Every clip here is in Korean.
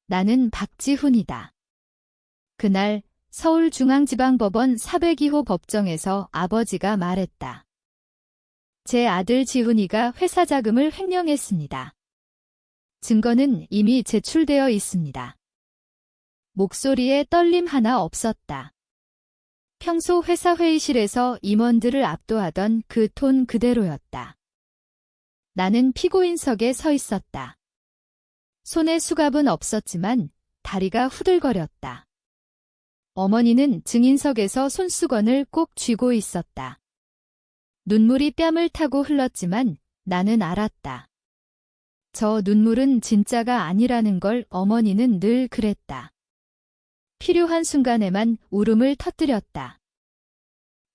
나는 박지훈이다. 그날 서울중앙지방법원 402호 법정에서 아버지가 말했다. 제 아들 지훈이가 회사 자금을 횡령했습니다. 증거는 이미 제출되어 있습니다. 목소리에 떨림 하나 없었다. 평소 회사 회의실에서 임원들을 압도하던 그 톤 그대로였다. 나는 피고인석에 서 있었다. 손에 수갑은 없었지만 다리가 후들거렸다. 어머니는 증인석에서 손수건을 꼭 쥐고 있었다. 눈물이 뺨을 타고 흘렀지만 나는 알았다. 저 눈물은 진짜가 아니라는 걸 어머니는 늘 그랬다. 필요한 순간에만 울음을 터뜨렸다.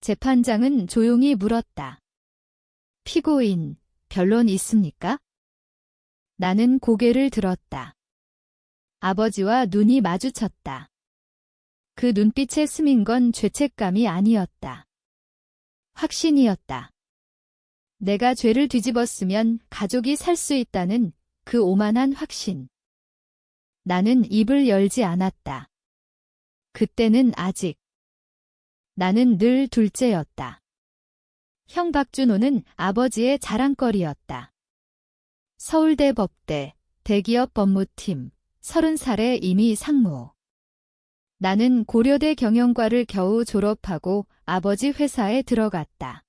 재판장은 조용히 물었다. 피고인, 변론 있습니까? 나는 고개를 들었다. 아버지와 눈이 마주쳤다. 그 눈빛에 스민 건 죄책감이 아니었다. 확신이었다. 내가 죄를 뒤집었으면 가족이 살 수 있다는 그 오만한 확신. 나는 입을 열지 않았다. 그때는 아직. 나는 늘 둘째였다. 형 박준호는 아버지의 자랑거리였다. 서울대 법대, 대기업 법무팀, 30살에 이미 상무. 나는 고려대 경영과를 겨우 졸업하고 아버지 회사에 들어갔다.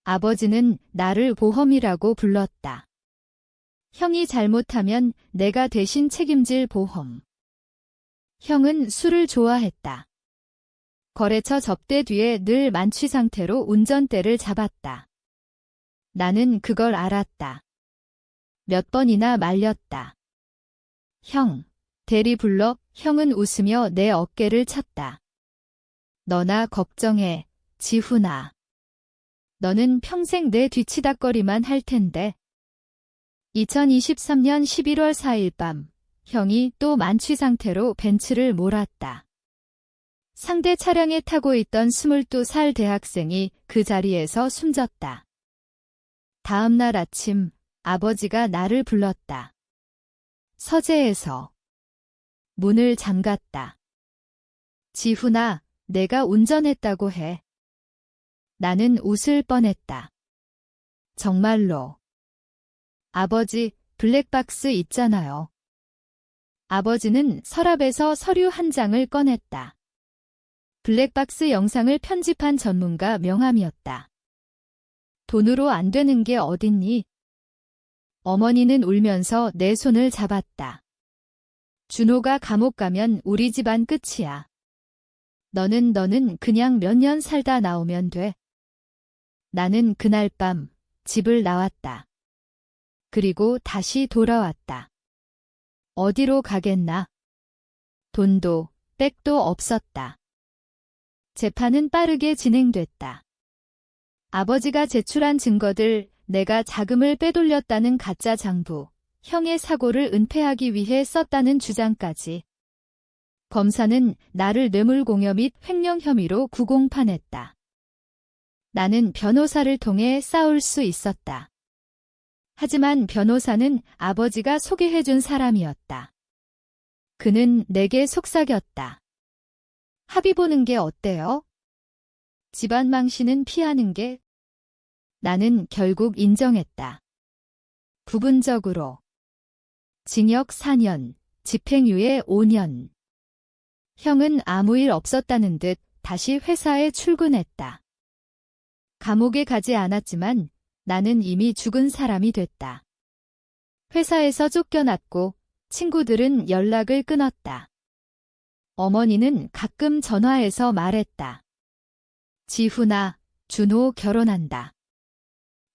아버지는 나를 보험이라고 불렀다. 형이 잘못하면 내가 대신 책임질 보험. 형은 술을 좋아했다. 거래처 접대 뒤에 늘 만취 상태로 운전대를 잡았다. 나는 그걸 알았다. 몇 번이나 말렸다. 형, 대리 불러. 형은 웃으며 내 어깨를 쳤다. 너나 걱정해, 지훈아. 너는 평생 내 뒤치다꺼리만 할 텐데. 2023년 11월 4일 밤, 형이 또 만취 상태로 벤츠를 몰았다. 상대 차량에 타고 있던 22살 대학생이 그 자리에서 숨졌다. 다음 날 아침, 아버지가 나를 불렀다. 서재에서. 문을 잠갔다. 지훈아, 내가 운전했다고 해. 나는 웃을 뻔했다. 정말로. 아버지, 블랙박스 있잖아요. 아버지는 서랍에서 서류 한 장을 꺼냈다. 블랙박스 영상을 편집한 전문가 명함이었다. 돈으로 안 되는 게 어딨니? 어머니는 울면서 내 손을 잡았다. 준호가 감옥 가면 우리 집안 끝이야. 너는 그냥 몇 년 살다 나오면 돼. 나는 그날 밤 집을 나왔다. 그리고 다시 돌아왔다. 어디로 가겠나? 돈도 백도 없었다. 재판은 빠르게 진행됐다. 아버지가 제출한 증거들, 내가 자금을 빼돌렸다는 가짜 장부, 형의 사고를 은폐하기 위해 썼다는 주장까지. 검사는 나를 뇌물공여 및 횡령 혐의로 구공판했다. 나는 변호사를 통해 싸울 수 있었다. 하지만 변호사는 아버지가 소개해준 사람이었다. 그는 내게 속삭였다. 합의 보는 게 어때요? 집안 망신은 피하는 게. 나는 결국 인정했다. 부분적으로. 징역 4년, 집행유예 5년. 형은 아무 일 없었다는 듯 다시 회사에 출근했다. 감옥에 가지 않았지만 나는 이미 죽은 사람이 됐다. 회사에서 쫓겨났고 친구들은 연락을 끊었다. 어머니는 가끔 전화해서 말했다. 지훈아, 준호 결혼한다.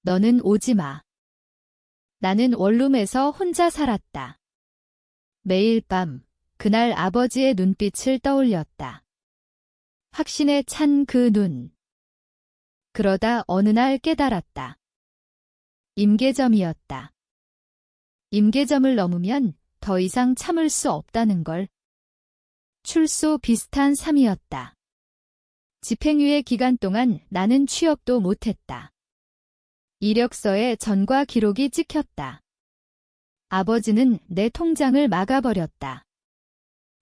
너는 오지 마. 나는 원룸에서 혼자 살았다. 매일 밤, 그날 아버지의 눈빛을 떠올렸다. 확신에 찬 그 눈. 그러다 어느 날 깨달았다. 임계점이었다. 임계점을 넘으면 더 이상 참을 수 없다는 걸. 출소 비슷한 삶이었다. 집행유예 기간 동안 나는 취업도 못했다. 이력서에 전과 기록이 찍혔다. 아버지는 내 통장을 막아버렸다.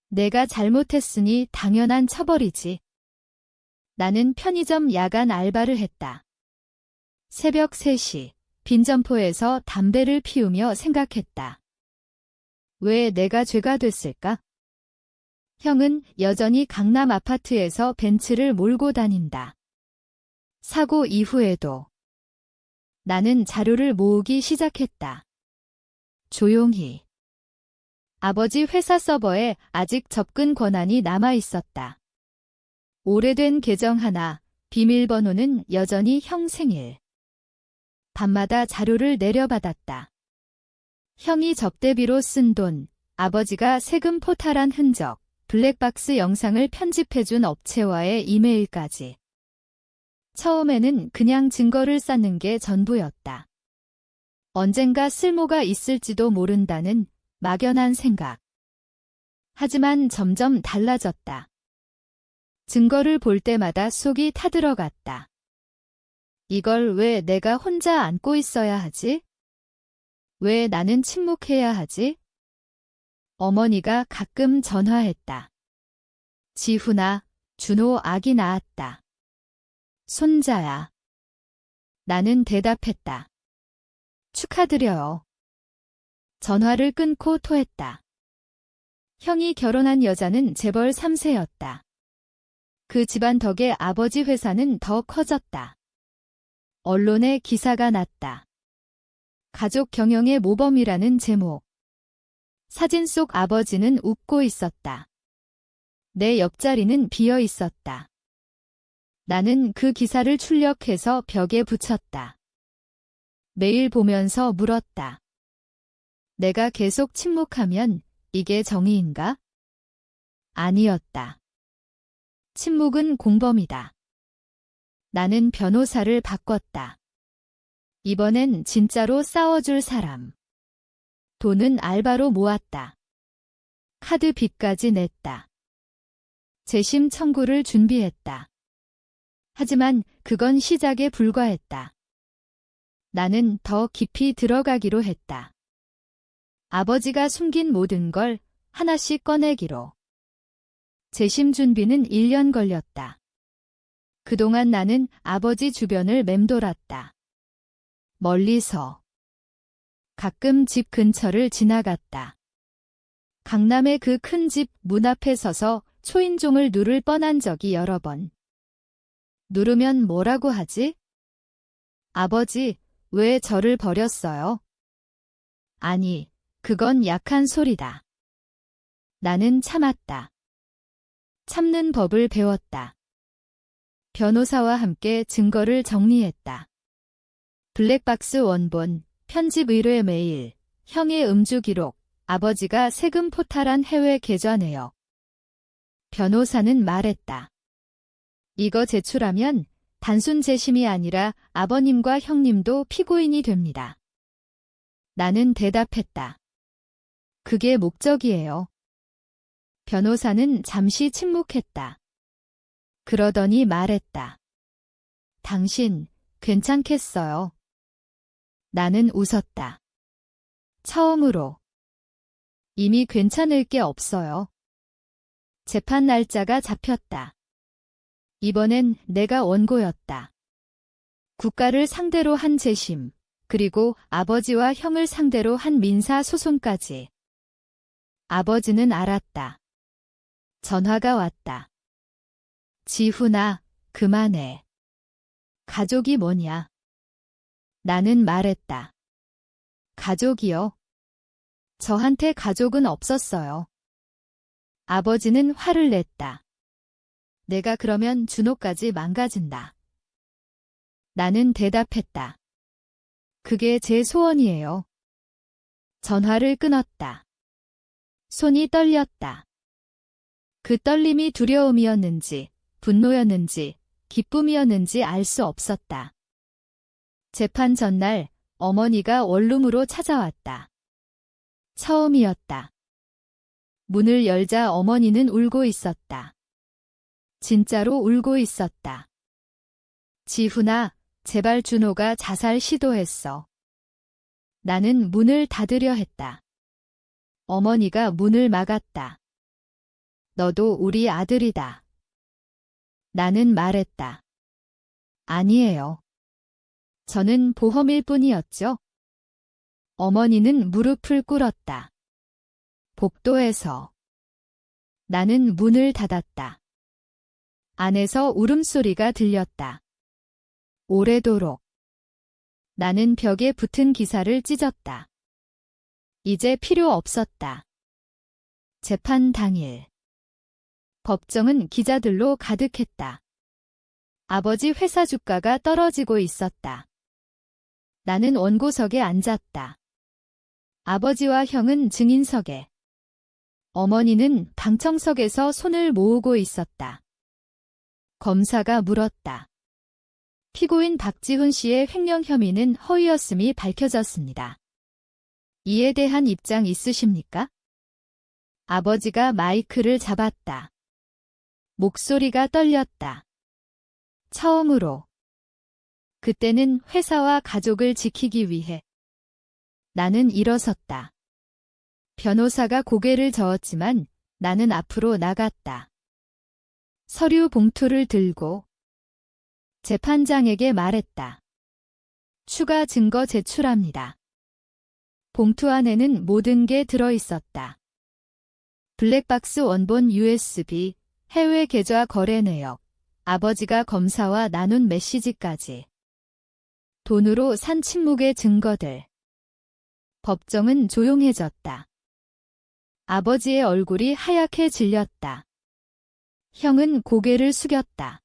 내가 잘못했으니 당연한 처벌이지. 나는 편의점 야간 알바를 했다. 새벽 3시, 빈점포에서 담배를 피우며 생각했다. 왜 내가 죄가 됐을까? 형은 여전히 강남 아파트에서 벤츠를 몰고 다닌다. 사고 이후에도. 나는 자료를 모으기 시작했다. 조용히. 아버지 회사 서버에 아직 접근 권한이 남아 있었다. 오래된 계정 하나, 비밀번호는 여전히 형 생일. 밤마다 자료를 내려받았다. 형이 접대비로 쓴 돈, 아버지가 세금 포탈한 흔적, 블랙박스 영상을 편집해준 업체와의 이메일까지. 처음에는 그냥 증거를 쌓는 게 전부였다. 언젠가 쓸모가 있을지도 모른다는 막연한 생각. 하지만 점점 달라졌다. 증거를 볼 때마다 속이 타들어갔다. 이걸 왜 내가 혼자 안고 있어야 하지? 왜 나는 침묵해야 하지? 어머니가 가끔 전화했다. 지훈아, 준호 아기 낳았다. 손자야. 나는 대답했다. 축하드려요. 전화를 끊고 토했다. 형이 결혼한 여자는 재벌 3세였다. 그 집안 덕에 아버지 회사는 더 커졌다. 언론에 기사가 났다. 가족 경영의 모범이라는 제목. 사진 속 아버지는 웃고 있었다. 내 옆자리는 비어 있었다. 나는 그 기사를 출력해서 벽에 붙였다. 매일 보면서 물었다. 내가 계속 침묵하면 이게 정의인가? 아니었다. 침묵은 공범이다. 나는 변호사를 바꿨다. 이번엔 진짜로 싸워줄 사람. 돈은 알바로 모았다. 카드 빚까지 냈다. 재심 청구를 준비했다. 하지만 그건 시작에 불과했다. 나는 더 깊이 들어가기로 했다. 아버지가 숨긴 모든 걸 하나씩 꺼내기로. 재심 준비는 1년 걸렸다. 그동안 나는 아버지 주변을 맴돌았다. 멀리서. 가끔 집 근처를 지나갔다. 강남의 그 큰 집 문 앞에 서서 초인종을 누를 뻔한 적이 여러 번. 누르면 뭐라고 하지? 아버지, 왜 저를 버렸어요? 아니, 그건 약한 소리다. 나는 참았다. 참는 법을 배웠다. 변호사와 함께 증거를 정리했다. 블랙박스 원본, 편집 의뢰 메일, 형의 음주 기록, 아버지가 세금 포탈한 해외 계좌 내역. 변호사는 말했다. 이거 제출하면 단순 재심이 아니라 아버님과 형님도 피고인이 됩니다. 나는 대답했다. 그게 목적이에요. 변호사는 잠시 침묵했다. 그러더니 말했다. 당신, 괜찮겠어요? 나는 웃었다. 처음으로. 이미 괜찮을 게 없어요. 재판 날짜가 잡혔다. 이번엔 내가 원고였다. 국가를 상대로 한 재심, 그리고 아버지와 형을 상대로 한 민사 소송까지. 아버지는 알았다. 전화가 왔다. 지훈아, 그만해. 가족이 뭐냐? 나는 말했다. 가족이요? 저한테 가족은 없었어요. 아버지는 화를 냈다. 내가 그러면 준호까지 망가진다. 나는 대답했다. 그게 제 소원이에요. 전화를 끊었다. 손이 떨렸다. 그 떨림이 두려움이었는지, 분노였는지, 기쁨이었는지 알 수 없었다. 재판 전날 어머니가 원룸으로 찾아왔다. 처음이었다. 문을 열자 어머니는 울고 있었다. 진짜로 울고 있었다. 지훈아, 제발 준호가 자살 시도했어. 나는 문을 닫으려 했다. 어머니가 문을 막았다. 너도 우리 아들이다. 나는 말했다. 아니에요. 저는 보험일 뿐이었죠. 어머니는 무릎을 꿇었다. 복도에서. 나는 문을 닫았다. 안에서 울음소리가 들렸다. 오래도록. 나는 벽에 붙은 기사를 찢었다. 이제 필요 없었다. 재판 당일. 법정은 기자들로 가득했다. 아버지 회사 주가가 떨어지고 있었다. 나는 원고석에 앉았다. 아버지와 형은 증인석에. 어머니는 방청석에서 손을 모으고 있었다. 검사가 물었다. 피고인 박지훈 씨의 횡령 혐의는 허위였음이 밝혀졌습니다. 이에 대한 입장 있으십니까? 아버지가 마이크를 잡았다. 목소리가 떨렸다. 처음으로. 그때는 회사와 가족을 지키기 위해. 나는 일어섰다. 변호사가 고개를 저었지만 나는 앞으로 나갔다. 서류 봉투를 들고 재판장에게 말했다. 추가 증거 제출합니다. 봉투 안에는 모든 게 들어있었다. 블랙박스 원본 USB, 해외 계좌 거래 내역, 아버지가 검사와 나눈 메시지까지. 돈으로 산 침묵의 증거들. 법정은 조용해졌다. 아버지의 얼굴이 하얗게 질렸다. 형은 고개를 숙였다.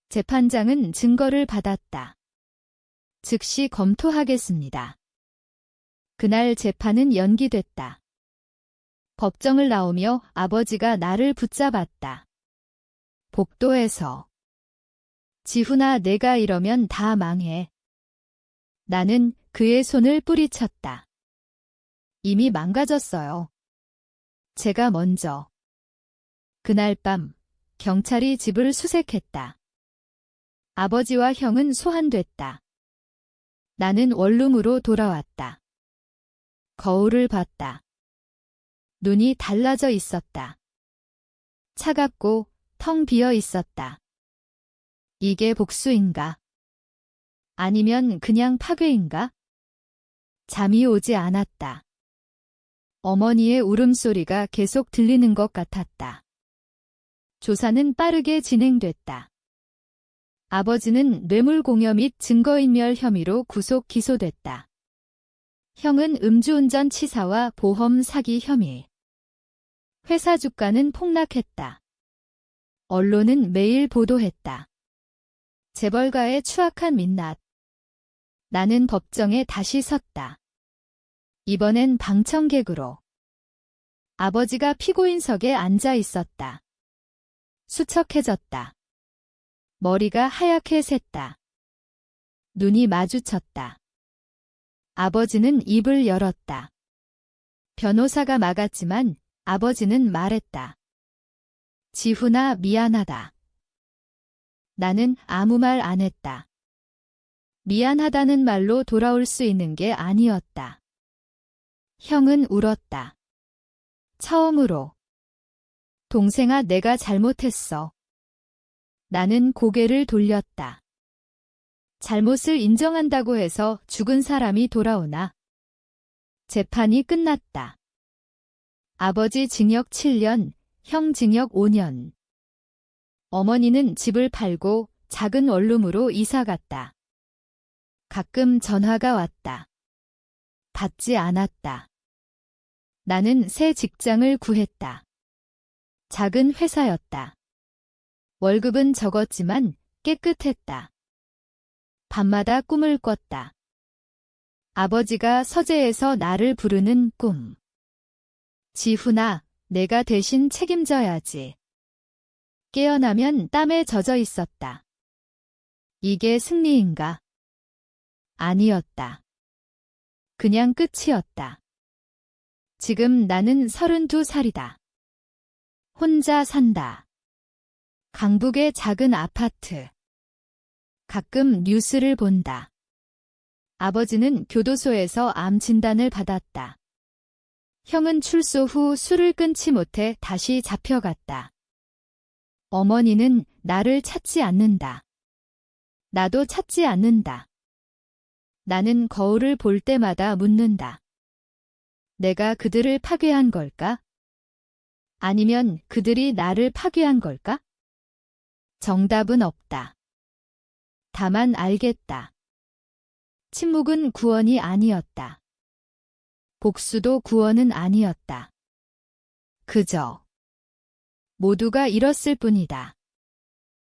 재판장은 증거를 받았다. 즉시 검토하겠습니다. 그날 재판은 연기됐다. 법정을 나오며 아버지가 나를 붙잡았다. 복도에서. 지훈아, 내가 이러면 다 망해. 나는 그의 손을 뿌리쳤다. 이미 망가졌어요. 제가 먼저. 그날 밤 경찰이 집을 수색했다. 아버지와 형은 소환됐다. 나는 원룸으로 돌아왔다. 거울을 봤다. 눈이 달라져 있었다. 차갑고 텅 비어 있었다. 이게 복수인가? 아니면 그냥 파괴인가? 잠이 오지 않았다. 어머니의 울음소리가 계속 들리는 것 같았다. 조사는 빠르게 진행됐다. 아버지는 뇌물공여 및 증거인멸 혐의로 구속 기소됐다. 형은 음주운전 치사와 보험 사기 혐의. 회사 주가는 폭락했다. 언론은 매일 보도했다. 재벌가의 추악한 민낯. 나는 법정에 다시 섰다. 이번엔 방청객으로. 아버지가 피고인석에 앉아 있었다. 수척해졌다. 머리가 하얗게 샜다. 눈이 마주쳤다. 아버지는 입을 열었다. 변호사가 막았지만 아버지는 말했다. 지훈아, 미안하다. 나는 아무 말 안 했다. 미안하다는 말로 돌아올 수 있는 게 아니었다. 형은 울었다. 처음으로. 동생아, 내가 잘못했어. 나는 고개를 돌렸다. 잘못을 인정한다고 해서 죽은 사람이 돌아오나? 재판이 끝났다. 아버지 징역 7년, 형 징역 5년. 어머니는 집을 팔고 작은 원룸으로 이사갔다. 가끔 전화가 왔다. 받지 않았다. 나는 새 직장을 구했다. 작은 회사였다. 월급은 적었지만 깨끗했다. 밤마다 꿈을 꿨다. 아버지가 서재에서 나를 부르는 꿈. 지훈아, 내가 대신 책임져야지. 깨어나면 땀에 젖어 있었다. 이게 승리인가? 아니었다. 그냥 끝이었다. 지금 나는 32살이다. 혼자 산다. 강북의 작은 아파트. 가끔 뉴스를 본다. 아버지는 교도소에서 암 진단을 받았다. 형은 출소 후 술을 끊지 못해 다시 잡혀갔다. 어머니는 나를 찾지 않는다. 나도 찾지 않는다. 나는 거울을 볼 때마다 묻는다. 내가 그들을 파괴한 걸까? 아니면 그들이 나를 파괴한 걸까? 정답은 없다. 다만 알겠다. 침묵은 구원이 아니었다. 복수도 구원은 아니었다. 그저 모두가 잃었을 뿐이다.